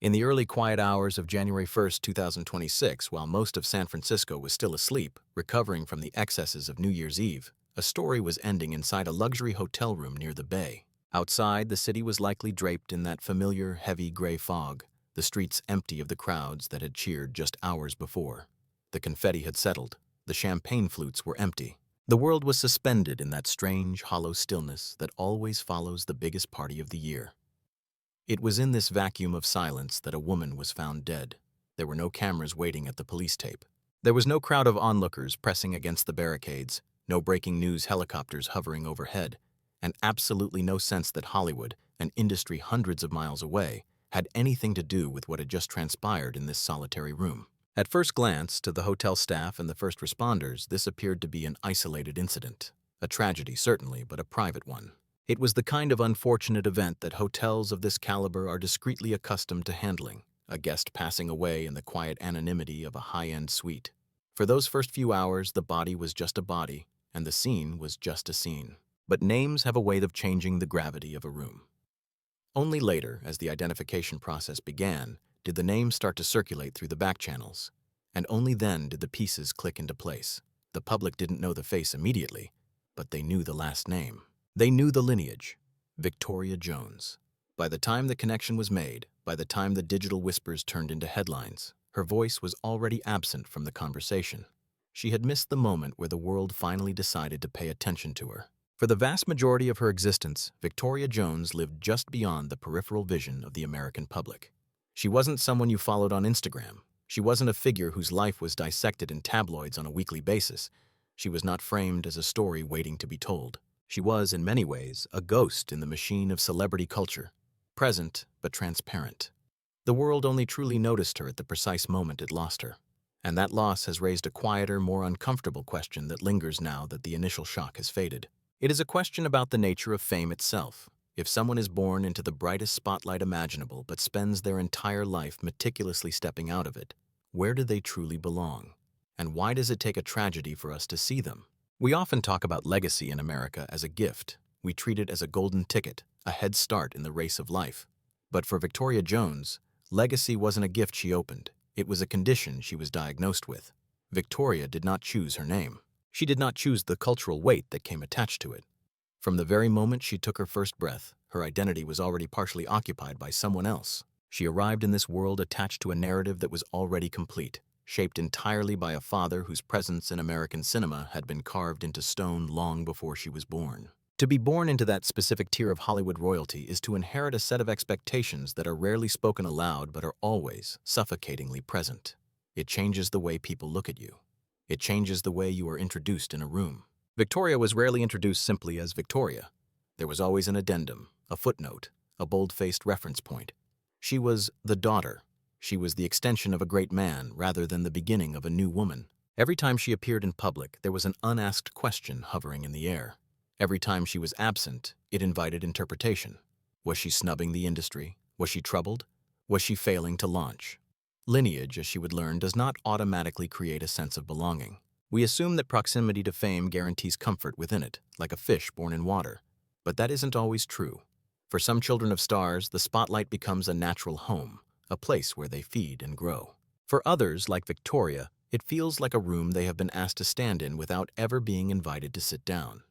In the early quiet hours of January 1st, 2026, while most of San Francisco was still asleep, recovering from the excesses of New Year's Eve, a story was ending inside a luxury hotel room near the bay. Outside, the city was likely draped in that familiar, heavy gray fog, the streets empty of the crowds that had cheered just hours before. The confetti had settled. The champagne flutes were empty. The world was suspended in that strange, hollow stillness that always follows the biggest party of the year. It was in this vacuum of silence that a woman was found dead. There were no cameras waiting at the police tape. There was no crowd of onlookers pressing against the barricades, no breaking news helicopters hovering overhead, and absolutely no sense that Hollywood, an industry hundreds of miles away, had anything to do with what had just transpired in this solitary room. At first glance, to the hotel staff and the first responders, this appeared to be an isolated incident. A tragedy, certainly, but a private one. It was the kind of unfortunate event that hotels of this caliber are discreetly accustomed to handling, a guest passing away in the quiet anonymity of a high-end suite. For those first few hours, the body was just a body, and the scene was just a scene. But names have a way of changing the gravity of a room. Only later, as the identification process began, did the names start to circulate through the back channels. And only then did the pieces click into place. The public didn't know the face immediately, but they knew the last name. They knew the lineage, Victoria Jones. By the time the connection was made, by the time the digital whispers turned into headlines, her voice was already absent from the conversation. She had missed the moment where the world finally decided to pay attention to her. For the vast majority of her existence, Victoria Jones lived just beyond the peripheral vision of the American public. She wasn't someone you followed on Instagram. She wasn't a figure whose life was dissected in tabloids on a weekly basis. She was not framed as a story waiting to be told. She was, in many ways, a ghost in the machine of celebrity culture, present but transparent. The world only truly noticed her at the precise moment it lost her. And that loss has raised a quieter, more uncomfortable question that lingers now that the initial shock has faded. It is a question about the nature of fame itself. If someone is born into the brightest spotlight imaginable but spends their entire life meticulously stepping out of it, where do they truly belong? And why does it take a tragedy for us to see them? We often talk about legacy in America as a gift. We treat it as a golden ticket, a head start in the race of life. But for Victoria Jones, legacy wasn't a gift she opened. It was a condition she was diagnosed with. Victoria did not choose her name. She did not choose the cultural weight that came attached to it. From the very moment she took her first breath, her identity was already partially occupied by someone else. She arrived in this world attached to a narrative that was already complete, shaped entirely by a father whose presence in American cinema had been carved into stone long before she was born. To be born into that specific tier of Hollywood royalty is to inherit a set of expectations that are rarely spoken aloud but are always suffocatingly present. It changes the way people look at you. It changes the way you are introduced in a room. Victoria was rarely introduced simply as Victoria. There was always an addendum, a footnote, a bold-faced reference point. She was the daughter. She was the extension of a great man rather than the beginning of a new woman. Every time she appeared in public, there was an unasked question hovering in the air. Every time she was absent, it invited interpretation. Was she snubbing the industry? Was she troubled? Was she failing to launch? Lineage, as she would learn, does not automatically create a sense of belonging. We assume that proximity to fame guarantees comfort within it, like a fish born in water. But that isn't always true. For some children of stars, the spotlight becomes a natural home, a place where they feed and grow. For others, like Victoria, it feels like a room they have been asked to stand in without ever being invited to sit down.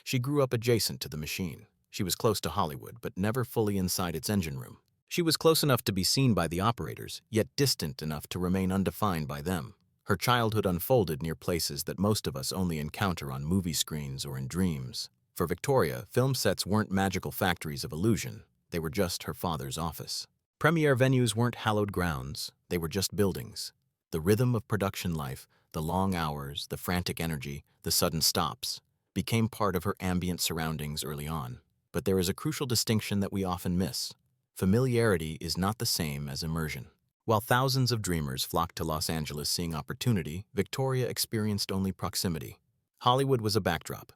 She grew up adjacent to the machine. She was close to Hollywood, but never fully inside its engine room. She was close enough to be seen by the operators, yet distant enough to remain undefined by them. Her childhood unfolded near places that most of us only encounter on movie screens or in dreams. For Victoria, film sets weren't magical factories of illusion. They were just her father's office. Premiere venues weren't hallowed grounds. They were just buildings. The rhythm of production life, the long hours, the frantic energy, the sudden stops, became part of her ambient surroundings early on. But there is a crucial distinction that we often miss. Familiarity is not the same as immersion. While thousands of dreamers flocked to Los Angeles seeking opportunity, Victoria experienced only proximity. Hollywood was a backdrop.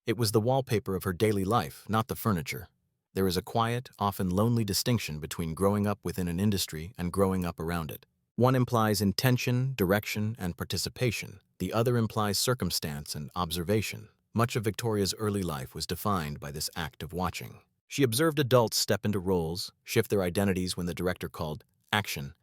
It was the wallpaper of her daily life, not the furniture. There is a quiet, often lonely distinction between growing up within an industry and growing up around it. One implies intention, direction, and participation. The other implies circumstance and observation. Much of Victoria's early life was defined by this act of watching. She observed adults step into roles, shift their identities when the director called action,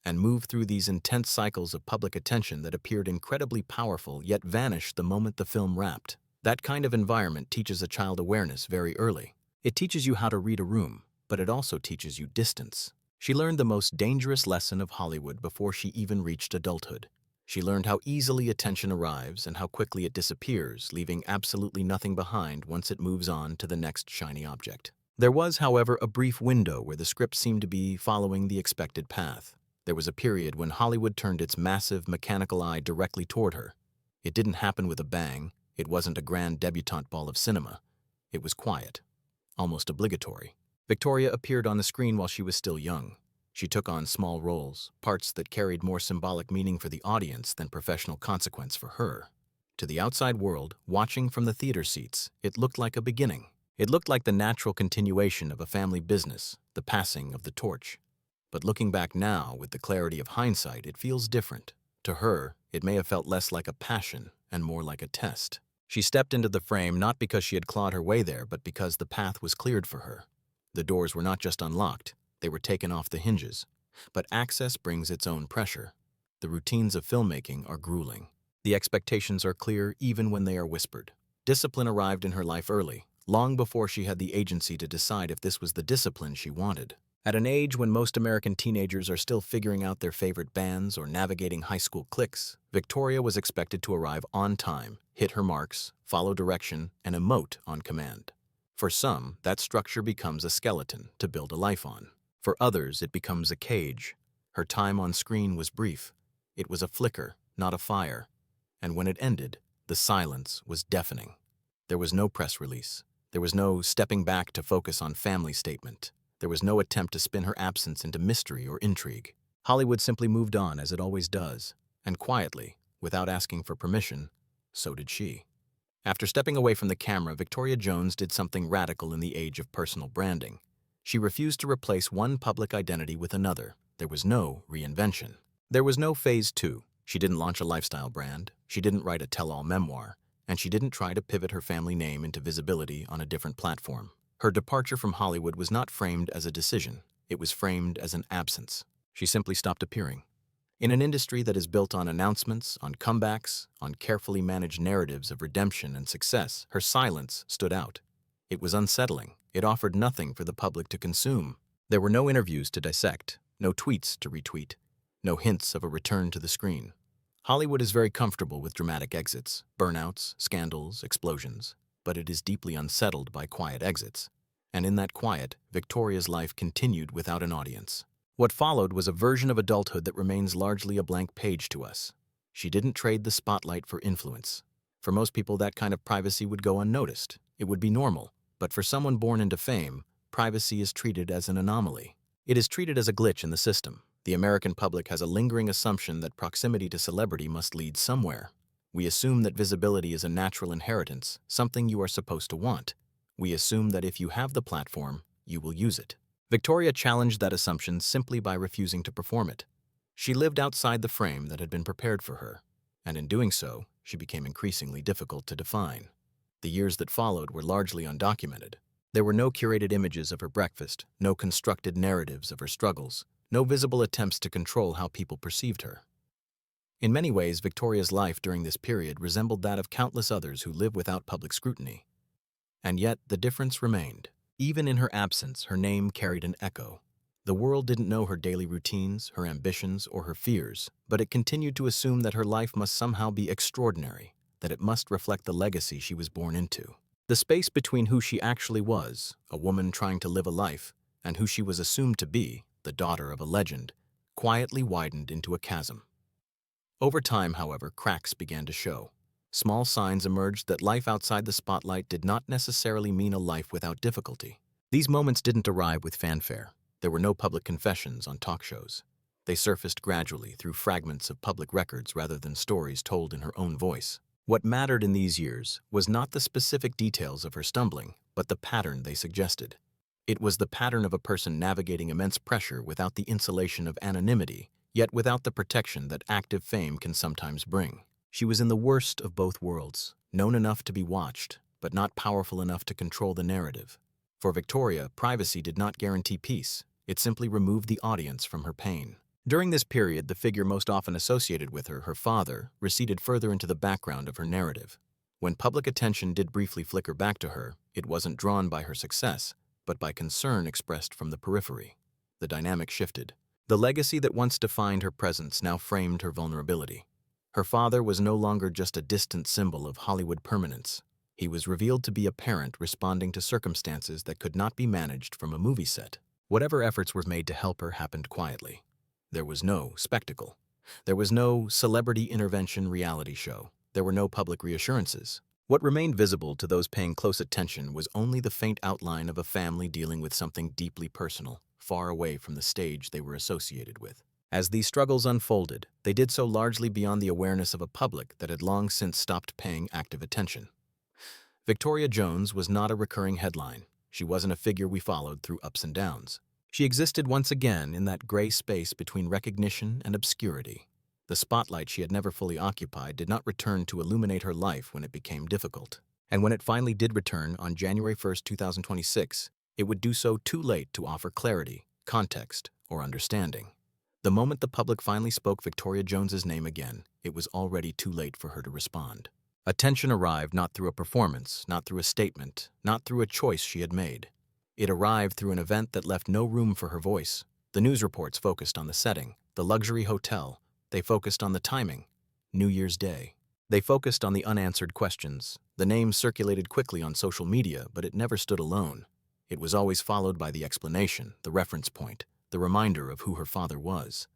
and move through these intense cycles of public attention that appeared incredibly powerful yet vanished the moment the film wrapped. That kind of environment teaches a child awareness very early. It teaches you how to read a room, but it also teaches you distance. She learned the most dangerous lesson of Hollywood before she even reached adulthood. She learned how easily attention arrives and how quickly it disappears, leaving absolutely nothing behind once it moves on to the next shiny object. There was, however, a brief window where the script seemed to be following the expected path. There was a period when Hollywood turned its massive, mechanical eye directly toward her. It didn't happen with a bang. It wasn't a grand debutante ball of cinema. It was quiet, almost obligatory. Victoria appeared on the screen while she was still young. She took on small roles, parts that carried more symbolic meaning for the audience than professional consequence for her. To the outside world, watching from the theater seats, it looked like a beginning. It looked like the natural continuation of a family business, the passing of the torch. But looking back now, with the clarity of hindsight, it feels different. To her, it may have felt less like a passion and more like a test. She stepped into the frame not because she had clawed her way there, but because the path was cleared for her. The doors were not just unlocked, they were taken off the hinges. But access brings its own pressure. The routines of filmmaking are grueling. The expectations are clear even when they are whispered. Discipline arrived in her life early, long before she had the agency to decide if this was the discipline she wanted. At an age when most American teenagers are still figuring out their favorite bands or navigating high school cliques, Victoria was expected to arrive on time, hit her marks, follow direction, and emote on command. For some, that structure becomes a skeleton to build a life on. For others, it becomes a cage. Her time on screen was brief. It was a flicker, not a fire. And when it ended, the silence was deafening. There was no press release. There was no stepping back to focus on family statement. There was no attempt to spin her absence into mystery or intrigue. Hollywood simply moved on as it always does, and quietly, without asking for permission, so did she. After stepping away from the camera, Victoria Jones did something radical in the age of personal branding. She refused to replace one public identity with another. There was no reinvention. There was no phase two. She didn't launch a lifestyle brand. She didn't write a tell-all memoir. And she didn't try to pivot her family name into visibility on a different platform. Her departure from Hollywood was not framed as a decision. It was framed as an absence. She simply stopped appearing. In an industry that is built on announcements, on comebacks, on carefully managed narratives of redemption and success, her silence stood out. It was unsettling. It offered nothing for the public to consume. There were no interviews to dissect, no tweets to retweet, no hints of a return to the screen. Hollywood is very comfortable with dramatic exits, burnouts, scandals, explosions, but it is deeply unsettled by quiet exits. And in that quiet, Victoria's life continued without an audience. What followed was a version of adulthood that remains largely a blank page to us. She didn't trade the spotlight for influence. For most people, that kind of privacy would go unnoticed. It would be normal. But for someone born into fame, privacy is treated as an anomaly. It is treated as a glitch in the system. The American public has a lingering assumption that proximity to celebrity must lead somewhere. We assume that visibility is a natural inheritance, something you are supposed to want. We assume that if you have the platform, you will use it. Victoria challenged that assumption simply by refusing to perform it. She lived outside the frame that had been prepared for her, and in doing so, she became increasingly difficult to define. The years that followed were largely undocumented. There were no curated images of her breakfast, no constructed narratives of her struggles, no visible attempts to control how people perceived her. In many ways, Victoria's life during this period resembled that of countless others who live without public scrutiny. And yet, the difference remained. Even in her absence, her name carried an echo. The world didn't know her daily routines, her ambitions, or her fears, but it continued to assume that her life must somehow be extraordinary, that it must reflect the legacy she was born into. The space between who she actually was, a woman trying to live a life, and who she was assumed to be, the daughter of a legend, quietly widened into a chasm. Over time, however, cracks began to show. Small signs emerged that life outside the spotlight did not necessarily mean a life without difficulty. These moments didn't arrive with fanfare. There were no public confessions on talk shows. They surfaced gradually through fragments of public records rather than stories told in her own voice. What mattered in these years was not the specific details of her stumbling, but the pattern they suggested. It was the pattern of a person navigating immense pressure without the insulation of anonymity, yet without the protection that active fame can sometimes bring. She was in the worst of both worlds, known enough to be watched, but not powerful enough to control the narrative. For Victoria, privacy did not guarantee peace. It simply removed the audience from her pain. During this period, the figure most often associated with her father, receded further into the background of her narrative. When public attention did briefly flicker back to her, it wasn't drawn by her success, but by concern expressed from the periphery. The dynamic shifted. The legacy that once defined her presence now framed her vulnerability. Her father was no longer just a distant symbol of Hollywood permanence. He was revealed to be a parent responding to circumstances that could not be managed from a movie set. Whatever efforts were made to help her happened quietly. There was no spectacle. There was no celebrity intervention reality show. There were no public reassurances. What remained visible to those paying close attention was only the faint outline of a family dealing with something deeply personal, far away from the stage they were associated with. As these struggles unfolded, they did so largely beyond the awareness of a public that had long since stopped paying active attention. Victoria Jones was not a recurring headline. She wasn't a figure we followed through ups and downs. She existed once again in that gray space between recognition and obscurity. The spotlight she had never fully occupied did not return to illuminate her life when it became difficult. And when it finally did return on January 1st, 2026, it would do so too late to offer clarity, context, or understanding. The moment the public finally spoke Victoria Jones's name again, it was already too late for her to respond. Attention arrived not through a performance, not through a statement, not through a choice she had made. It arrived through an event that left no room for her voice. The news reports focused on the setting, the luxury hotel. They focused on the timing, New Year's Day. They focused on the unanswered questions. The name circulated quickly on social media, but it never stood alone. It was always followed by the explanation, the reference point, the reminder of who her father was.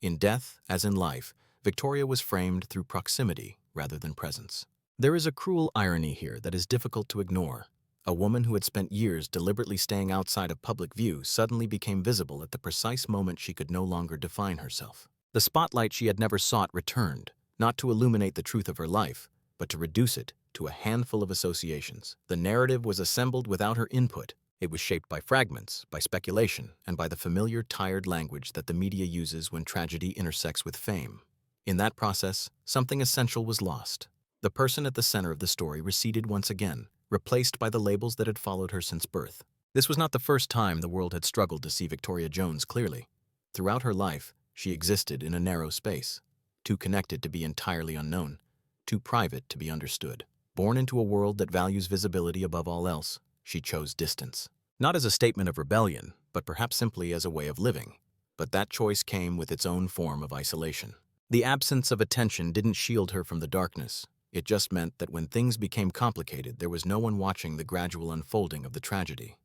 In death, as in life, Victoria was framed through proximity rather than presence. There is a cruel irony here that is difficult to ignore. A woman who had spent years deliberately staying outside of public view suddenly became visible at the precise moment she could no longer define herself. The spotlight she had never sought returned, not to illuminate the truth of her life, but to reduce it to a handful of associations. The narrative was assembled without her input. It was shaped by fragments, by speculation, and by the familiar, tired language that the media uses when tragedy intersects with fame. In that process, something essential was lost. The person at the center of the story receded once again, replaced by the labels that had followed her since birth. This was not the first time the world had struggled to see Victoria Jones clearly. Throughout her life, she existed in a narrow space, too connected to be entirely unknown, too private to be understood. Born into a world that values visibility above all else, she chose distance. Not as a statement of rebellion, but perhaps simply as a way of living. But that choice came with its own form of isolation. The absence of attention didn't shield her from the darkness. It just meant that when things became complicated, there was no one watching the gradual unfolding of the tragedy.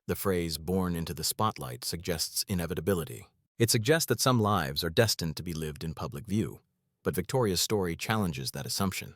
The phrase "born into the spotlight" suggests inevitability. It suggests that some lives are destined to be lived in public view. But Victoria's story challenges that assumption.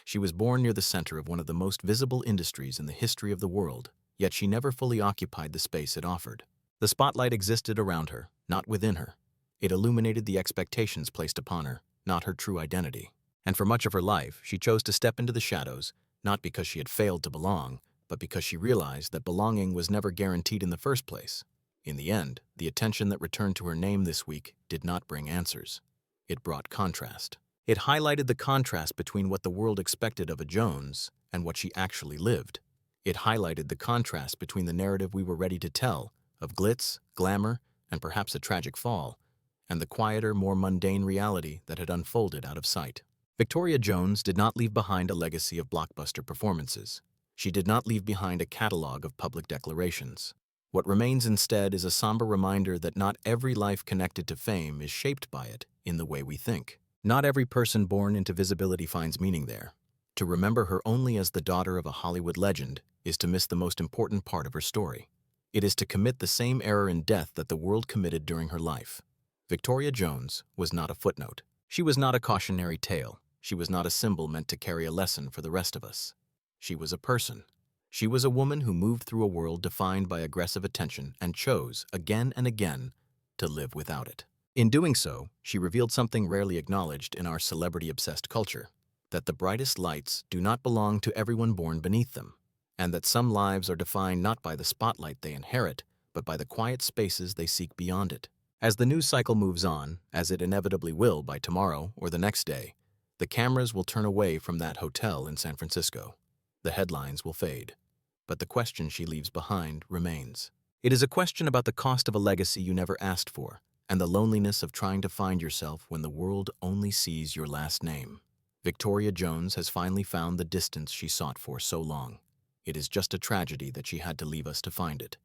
She was born near the center of one of the most visible industries in the history of the world, yet she never fully occupied the space it offered. The spotlight existed around her, not within her. It illuminated the expectations placed upon her, not her true identity. And for much of her life, she chose to step into the shadows, not because she had failed to belong, but because she realized that belonging was never guaranteed in the first place. In the end, the attention that returned to her name this week did not bring answers. It brought contrast. It highlighted the contrast between what the world expected of a Jones and what she actually lived. It highlighted the contrast between the narrative we were ready to tell, of glitz, glamour, and perhaps a tragic fall, and the quieter, more mundane reality that had unfolded out of sight. Victoria Jones did not leave behind a legacy of blockbuster performances. She did not leave behind a catalog of public declarations. What remains instead is a somber reminder that not every life connected to fame is shaped by it in the way we think. Not every person born into visibility finds meaning there. To remember her only as the daughter of a Hollywood legend is to miss the most important part of her story. It is to commit the same error in death that the world committed during her life. Victoria Jones was not a footnote. She was not a cautionary tale. She was not a symbol meant to carry a lesson for the rest of us. She was a person. She was a woman who moved through a world defined by aggressive attention and chose, again and again, to live without it. In doing so, she revealed something rarely acknowledged in our celebrity-obsessed culture, that the brightest lights do not belong to everyone born beneath them, and that some lives are defined not by the spotlight they inherit, but by the quiet spaces they seek beyond it. As the news cycle moves on, as it inevitably will by tomorrow or the next day, the cameras will turn away from that hotel in San Francisco. The headlines will fade, but the question she leaves behind remains. It is a question about the cost of a legacy you never asked for, and the loneliness of trying to find yourself when the world only sees your last name. Victoria Jones has finally found the distance she sought for so long. It is just a tragedy that she had to leave us to find it.